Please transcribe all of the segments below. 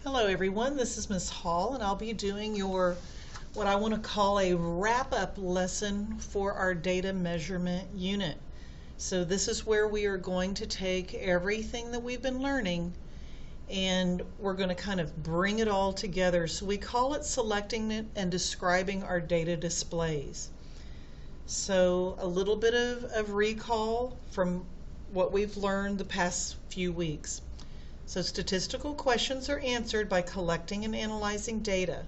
Hello everyone, this is Ms. Hall and I'll be doing what I want to call a wrap-up lesson for our data measurement unit. So this is where we are going to take everything that we've been learning and we're going to kind of bring it all together. So we call it selecting it and describing our data displays. So a little bit of recall from what we've learned the past few weeks. So statistical questions are answered by collecting and analyzing data.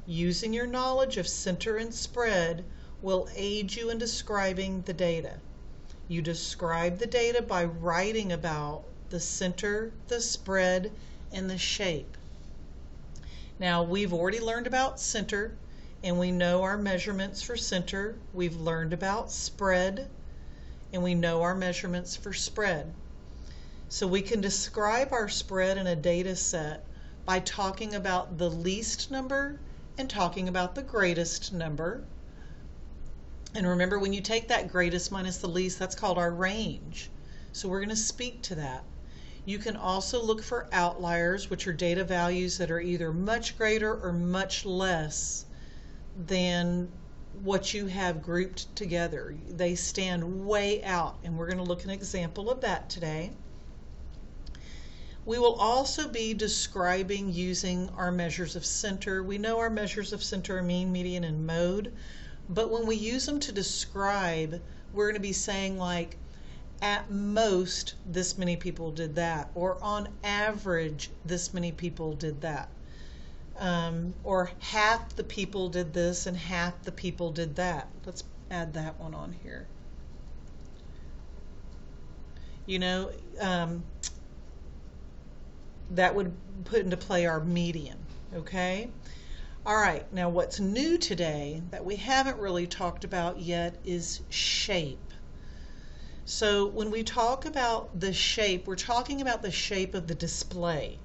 Using your knowledge of center and spread will aid you in describing the data. You describe the data by writing about the center, the spread, and the shape. Now we've already learned about center and we know our measurements for center. We've learned about spread and we know our measurements for spread. So we can describe our spread in a data set by talking about the least number and talking about the greatest number. And remember, when you take that greatest minus the least, that's called our range. So we're going to speak to that. You can also look for outliers, which are data values that are either much greater or much less than what you have grouped together. They stand way out, and we're going to look at an example of that today. We will also be describing using our measures of center. We know our measures of center are mean, median, and mode, but when we use them to describe, we're going to be saying like, at most, this many people did that, or on average, this many people did that, or half the people did this and half the people did that. Let's add that one on here. You know, that would put into play our median, okay? All right, now what's new today that we haven't really talked about yet is shape. So when we talk about the shape, we're talking about the shape of the display,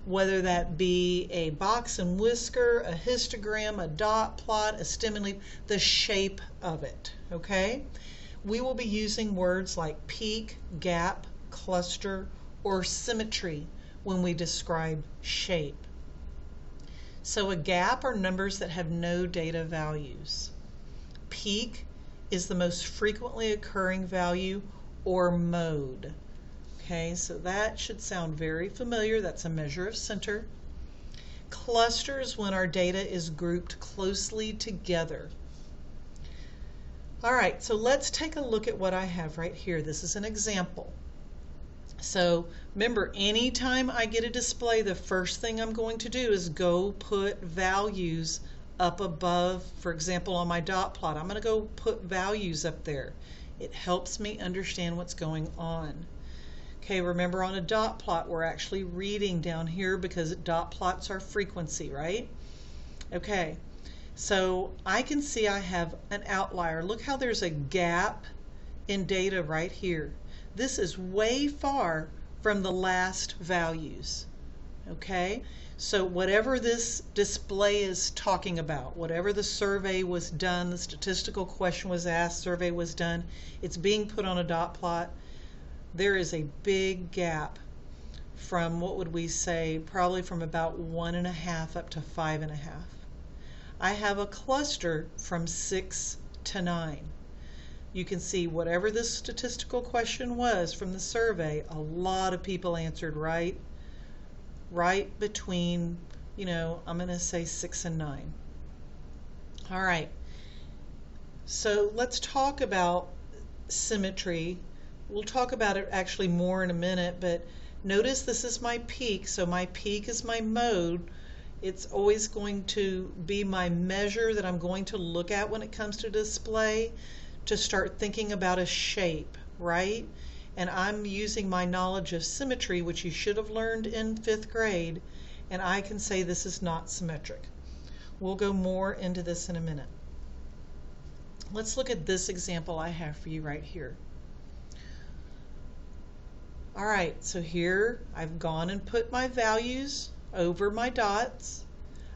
whether that be a box and whisker, a histogram, a dot plot, a stem and leaf, the shape of it, okay? We will be using words like peak, gap, cluster, or symmetry when we describe shape. So a gap are numbers that have no data values. Peak is the most frequently occurring value or mode. Okay, so that should sound very familiar. That's a measure of center. Cluster is when our data is grouped closely together. All right, so let's take a look at what I have right here. This is an example. So remember, anytime I get a display, the first thing I'm going to do is go put values up above. For example, on my dot plot, I'm going to go put values up there. It helps me understand what's going on. Okay, remember on a dot plot, we're actually reading down here because dot plots are frequency, right? Okay, so I can see I have an outlier. Look how there's a gap in data right here. This is way far from the last values, okay? So whatever this display is talking about, whatever the survey was done, the statistical question was asked, survey was done, it's being put on a dot plot. There is a big gap from, what would we say, probably from about 1.5 up to 5.5. I have a cluster from 6 to 9. You can see whatever this statistical question was from the survey, a lot of people answered right between, you know, I'm going to say 6 and 9. All right, so let's talk about symmetry. We'll talk about it actually more in a minute, but notice this is my peak, so my peak is my mode. It's always going to be my measure that I'm going to look at when it comes to display, to start thinking about a shape, right? And I'm using my knowledge of symmetry, which you should have learned in 5th grade, and I can say this is not symmetric. We'll go more into this in a minute. Let's look at this example I have for you right here. All right, so here I've gone and put my values over my dots.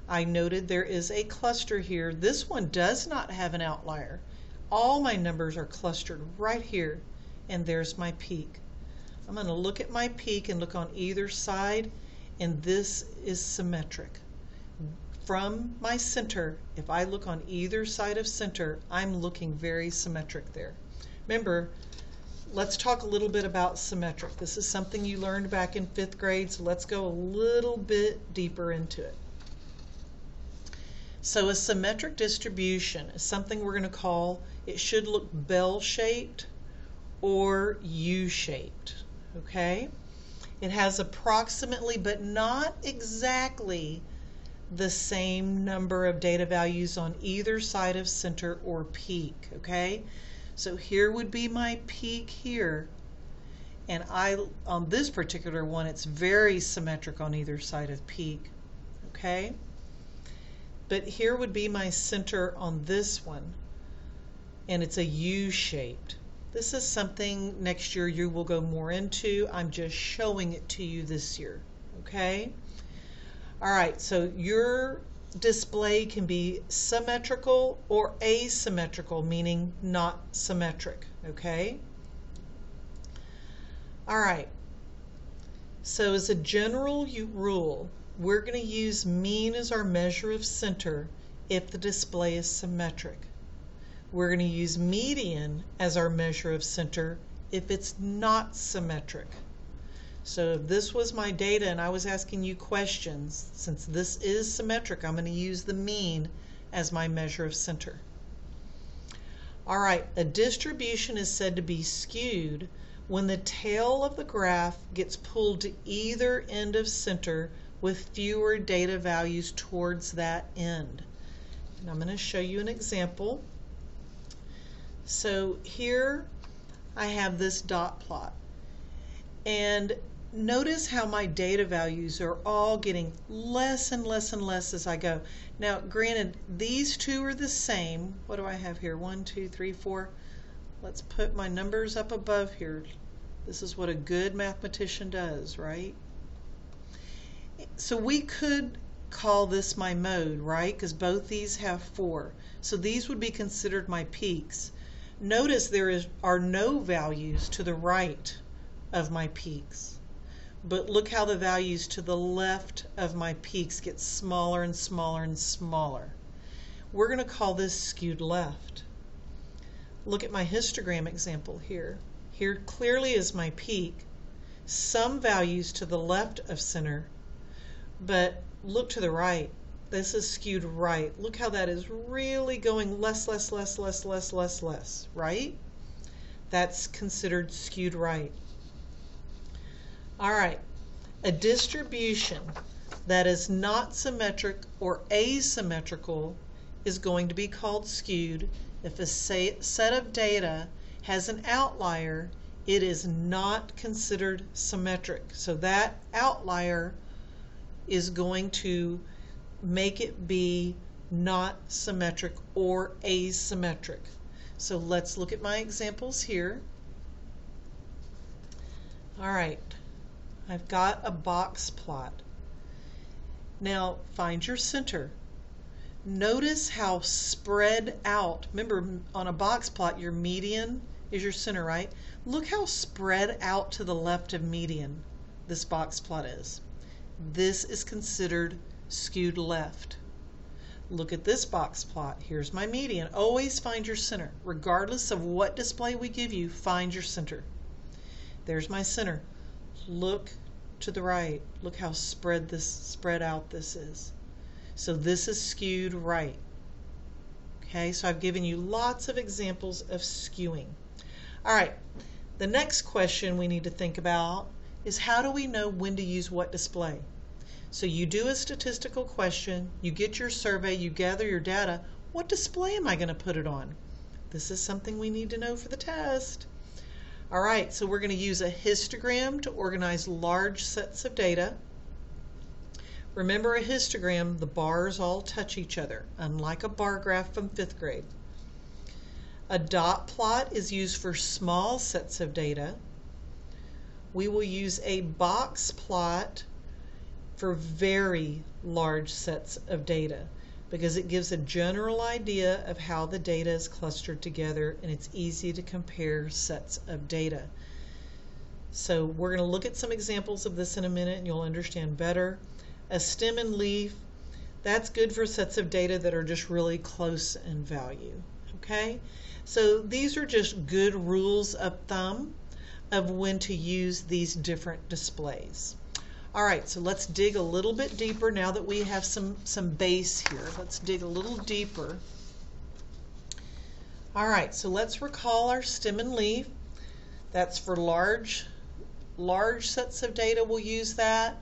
I noted there is a cluster here. This one does not have an outlier. All my numbers are clustered right here, and there's my peak. I'm going to look at my peak and look on either side, and this is symmetric. From my center, if I look on either side of center, I'm looking very symmetric there. Remember, let's talk a little bit about symmetric. This is something you learned back in 5th grade, so let's go a little bit deeper into it. So a symmetric distribution is something we're going to call, it should look bell-shaped or U-shaped, okay? It has approximately, but not exactly, the same number of data values on either side of center or peak, okay? So here would be my peak here, and on this particular one, it's very symmetric on either side of peak, okay? But here would be my center on this one, and it's a U-shaped. This is something next year you will go more into. I'm just showing it to you this year, okay? All right, so your display can be symmetrical or asymmetrical, meaning not symmetric, okay? All right, so as a general rule, we're going to use mean as our measure of center if the display is symmetric. We're going to use median as our measure of center if it's not symmetric. So if this was my data and I was asking you questions, since this is symmetric, I'm going to use the mean as my measure of center. All right, a distribution is said to be skewed when the tail of the graph gets pulled to either end of center with fewer data values towards that end. And I'm going to show you an example. So here I have this dot plot, and notice how my data values are all getting less and less and less as I go. Now granted, these two are the same. What do I have here? 1, 2, 3, 4. Let's put my numbers up above here. This is what a good mathematician does, right? So we could call this my mode, right? Because both these have 4. So these would be considered my peaks. Notice there are no values to the right of my peaks. But look how the values to the left of my peaks get smaller and smaller and smaller. We're going to call this skewed left. Look at my histogram example here. Here clearly is my peak. Some values to the left of center, but look to the right. This is skewed right. Look how that is really going less, less, less, less, less, less, less, right? That's considered skewed right. All right, a distribution that is not symmetric or asymmetrical is going to be called skewed. If a set of data has an outlier, it is not considered symmetric. So that outlier is going to make it be not symmetric or asymmetric. So let's look at my examples here. All right, I've got a box plot. Now find your center. Notice how spread out, remember on a box plot your median is your center, right? Look how spread out to the left of median this box plot is. This is considered skewed left. Look at this box plot. Here's my median. Always find your center. Regardless of what display we give you, find your center. There's my center. Look to the right. Look how spread out this is. So this is skewed right. Okay, so I've given you lots of examples of skewing. All right, the next question we need to think about is how do we know when to use what display? So you do a statistical question, you get your survey, you gather your data. What display am I going to put it on? This is something we need to know for the test. All right, so we're going to use a histogram to organize large sets of data. Remember a histogram, the bars all touch each other, unlike a bar graph from 5th grade. A dot plot is used for small sets of data. We will use a box plot for very large sets of data because it gives a general idea of how the data is clustered together and it's easy to compare sets of data. So we're going to look at some examples of this in a minute and you'll understand better. A stem and leaf, that's good for sets of data that are just really close in value. Okay? So these are just good rules of thumb of when to use these different displays. All right, so let's dig a little bit deeper now that we have some base here. Let's dig a little deeper. All right, so let's recall our stem and leaf. That's for large sets of data. We'll use that.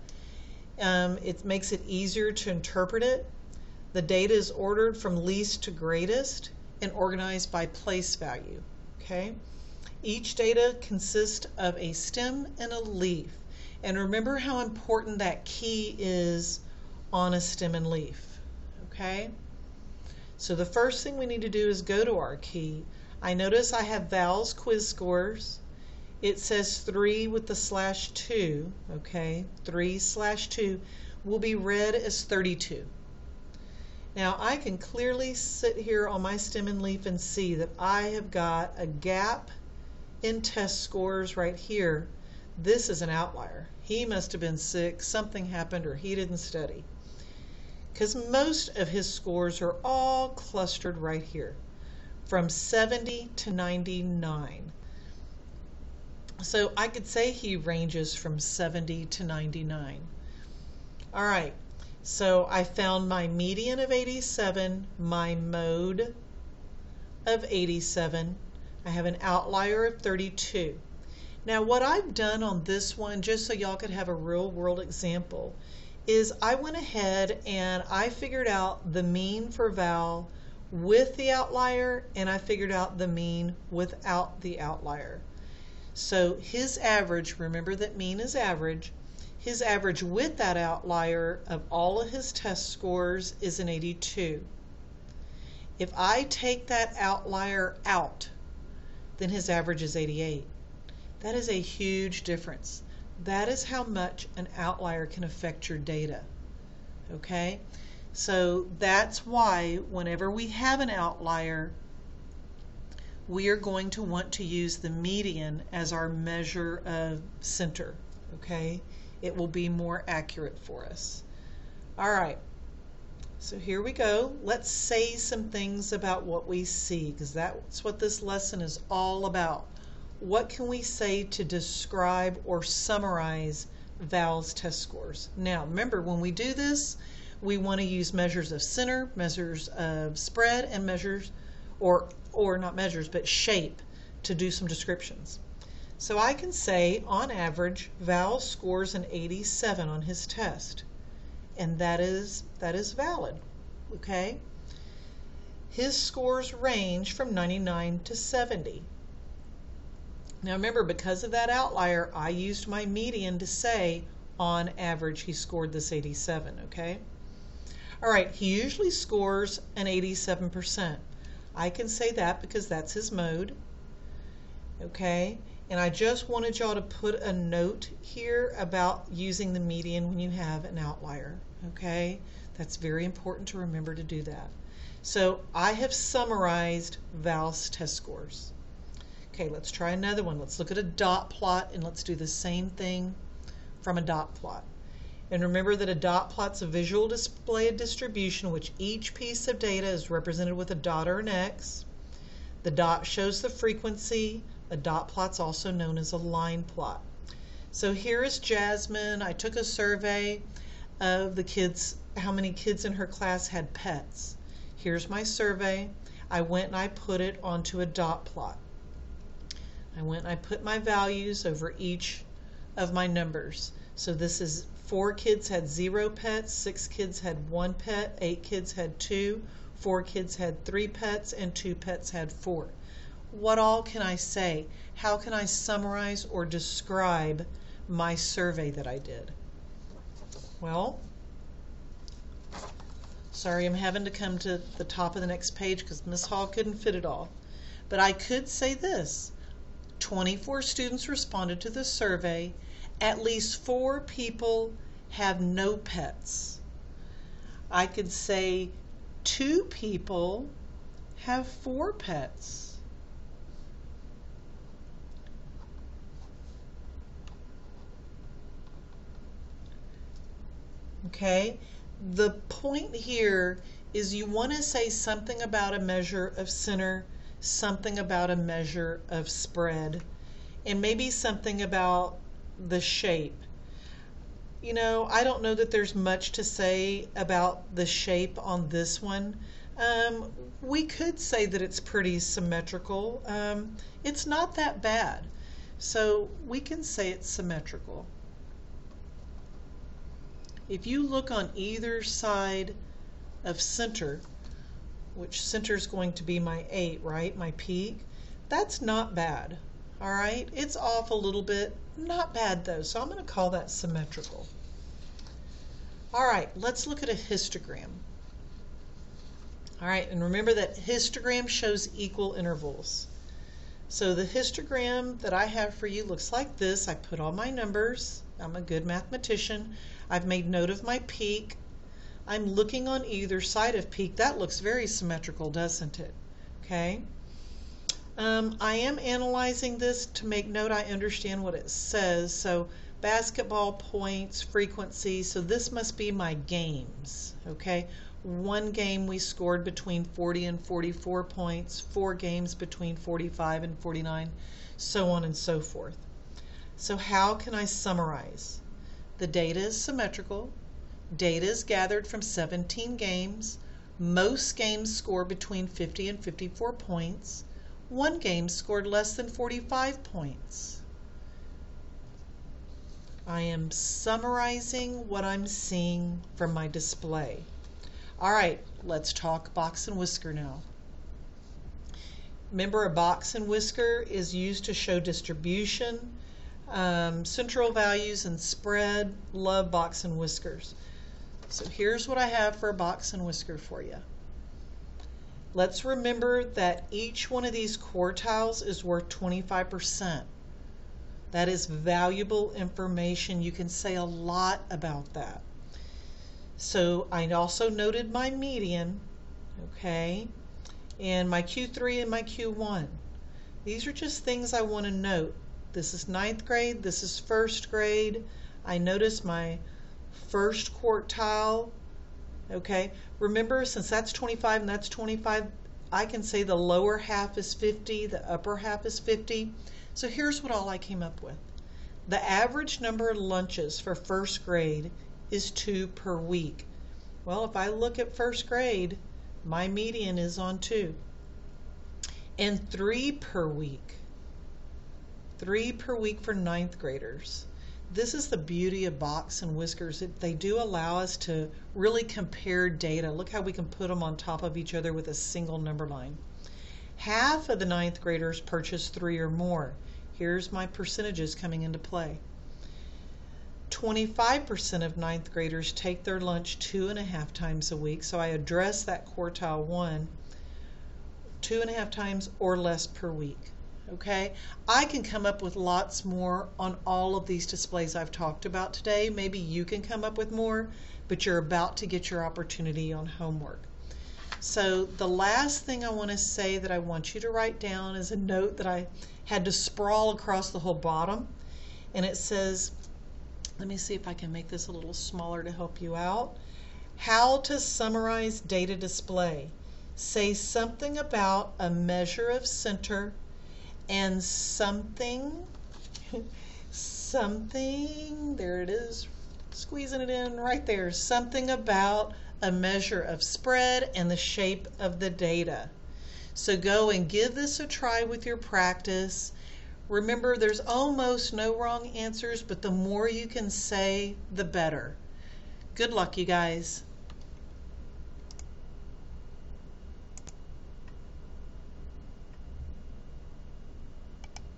It makes it easier to interpret it. The data is ordered from least to greatest and organized by place value. Okay? Each data consists of a stem and a leaf. And remember how important that key is on a stem and leaf. Okay? So the first thing we need to do is go to our key. I notice I have Val's quiz scores. It says 3 with the /2. Okay? 3/2 will be read as 32. Now I can clearly sit here on my stem and leaf and see that I have got a gap in test scores right here. This is an outlier. He must have been sick, something happened, or he didn't study. Because most of his scores are all clustered right here, from 70 to 99. So I could say he ranges from 70 to 99. All right, so I found my median of 87, my mode of 87. I have an outlier of 32. Now what I've done on this one, just so y'all could have a real world example, is I went ahead and I figured out the mean for Val with the outlier, and I figured out the mean without the outlier. So his average, remember that mean is average, his average with that outlier of all of his test scores is an 82. If I take that outlier out, then his average is 88. That is a huge difference. That is how much an outlier can affect your data. Okay? So that's why whenever we have an outlier, we are going to want to use the median as our measure of center. Okay? It will be more accurate for us. All right. So here we go. Let's say some things about what we see, because that's what this lesson is all about. What can we say to describe or summarize Val's test scores? Now, remember, when we do this, we want to use measures of center, measures of spread, and measures, or not measures, but shape to do some descriptions. So I can say, on average, Val scores an 87 on his test. And that is valid. Okay? His scores range from 99 to 70. Now remember, because of that outlier, I used my median to say, on average, he scored this 87, okay? All right, he usually scores an 87%. I can say that because that's his mode, okay? And I just wanted y'all to put a note here about using the median when you have an outlier, okay? That's very important to remember to do that. So I have summarized Val's test scores. Okay, let's try another one. Let's look at a dot plot and let's do the same thing from a dot plot. And remember that a dot plot's a visual display of distribution in which each piece of data is represented with a dot or an X. The dot shows the frequency. A dot plot's also known as a line plot. So here is Jasmine. I took a survey of the kids, how many kids in her class had pets. Here's my survey. I went and I put it onto a dot plot. I went and I put my values over each of my numbers. So this is 4 kids had 0 pets, 6 kids had 1 pet, 8 kids had 2, 4 kids had 3 pets, and 2 pets had 4. What all can I say? How can I summarize or describe my survey that I did? Well, sorry, I'm having to come to the top of the next page because Miss Hall couldn't fit it all. But I could say this. 24 students responded to the survey. At least 4 people have no pets. I could say 2 people have 4 pets. Okay? The point here is you want to say something about a measure of center, something about a measure of spread, and maybe something about the shape. You know, I don't know that there's much to say about the shape on this one. We could say that it's pretty symmetrical. It's not that bad. So we can say it's symmetrical. If you look on either side of center, which center is going to be my 8, right? My peak. That's not bad. All right? It's off a little bit. Not bad though. So I'm going to call that symmetrical. All right, let's look at a histogram. All right, and remember that histogram shows equal intervals. So the histogram that I have for you looks like this. I put all my numbers. I'm a good mathematician. I've made note of my peak. I'm looking on either side of peak. That looks very symmetrical, doesn't it? Okay. I am analyzing this to make note I understand what it says. So basketball points, frequency. So this must be my games. Okay. One game we scored between 40 and 44 points, 4 games between 45 and 49, so on and so forth. So how can I summarize? The data is symmetrical. Data is gathered from 17 games. Most games score between 50 and 54 points. One game scored less than 45 points. I am summarizing what I'm seeing from my display. All right, let's talk box and whisker now. Remember, a box and whisker is used to show distribution, central values, and spread. Love box and whiskers. So here's what I have for a box and whisker for you. Let's remember that each one of these quartiles is worth 25%. That is valuable information. You can say a lot about that. So I also noted my median, okay, and my Q3 and my Q1. These are just things I want to note. This is 9th grade, this is 1st grade. I noticed my first quartile, okay. Remember, since that's 25 and that's 25, I can say the lower half is 50, the upper half is 50. So here's what all I came up with. The average number of lunches for 1st grade is 2 per week. Well, if I look at 1st grade, my median is on 2. And 3 per week. 3 per week for 9th graders. This is the beauty of box and whiskers. They do allow us to really compare data. Look how we can put them on top of each other with a single number line. Half of the 9th graders purchase 3 or more. Here's my percentages coming into play. 25% of 9th graders take their lunch 2.5 times a week, so I address that quartile 1, 2.5 times or less per week. Okay, I can come up with lots more on all of these displays I've talked about today. Maybe you can come up with more, but you're about to get your opportunity on homework. So the last thing I want to say that I want you to write down is a note that I had to sprawl across the whole bottom, and it says, let me see if I can make this a little smaller to help you out. How to summarize data display. Say something about a measure of center and something, there it is, squeezing it in right there, something about a measure of spread and the shape of the data. So go and give this a try with your practice. Remember, there's almost no wrong answers, but the more you can say, the better. Good luck, you guys.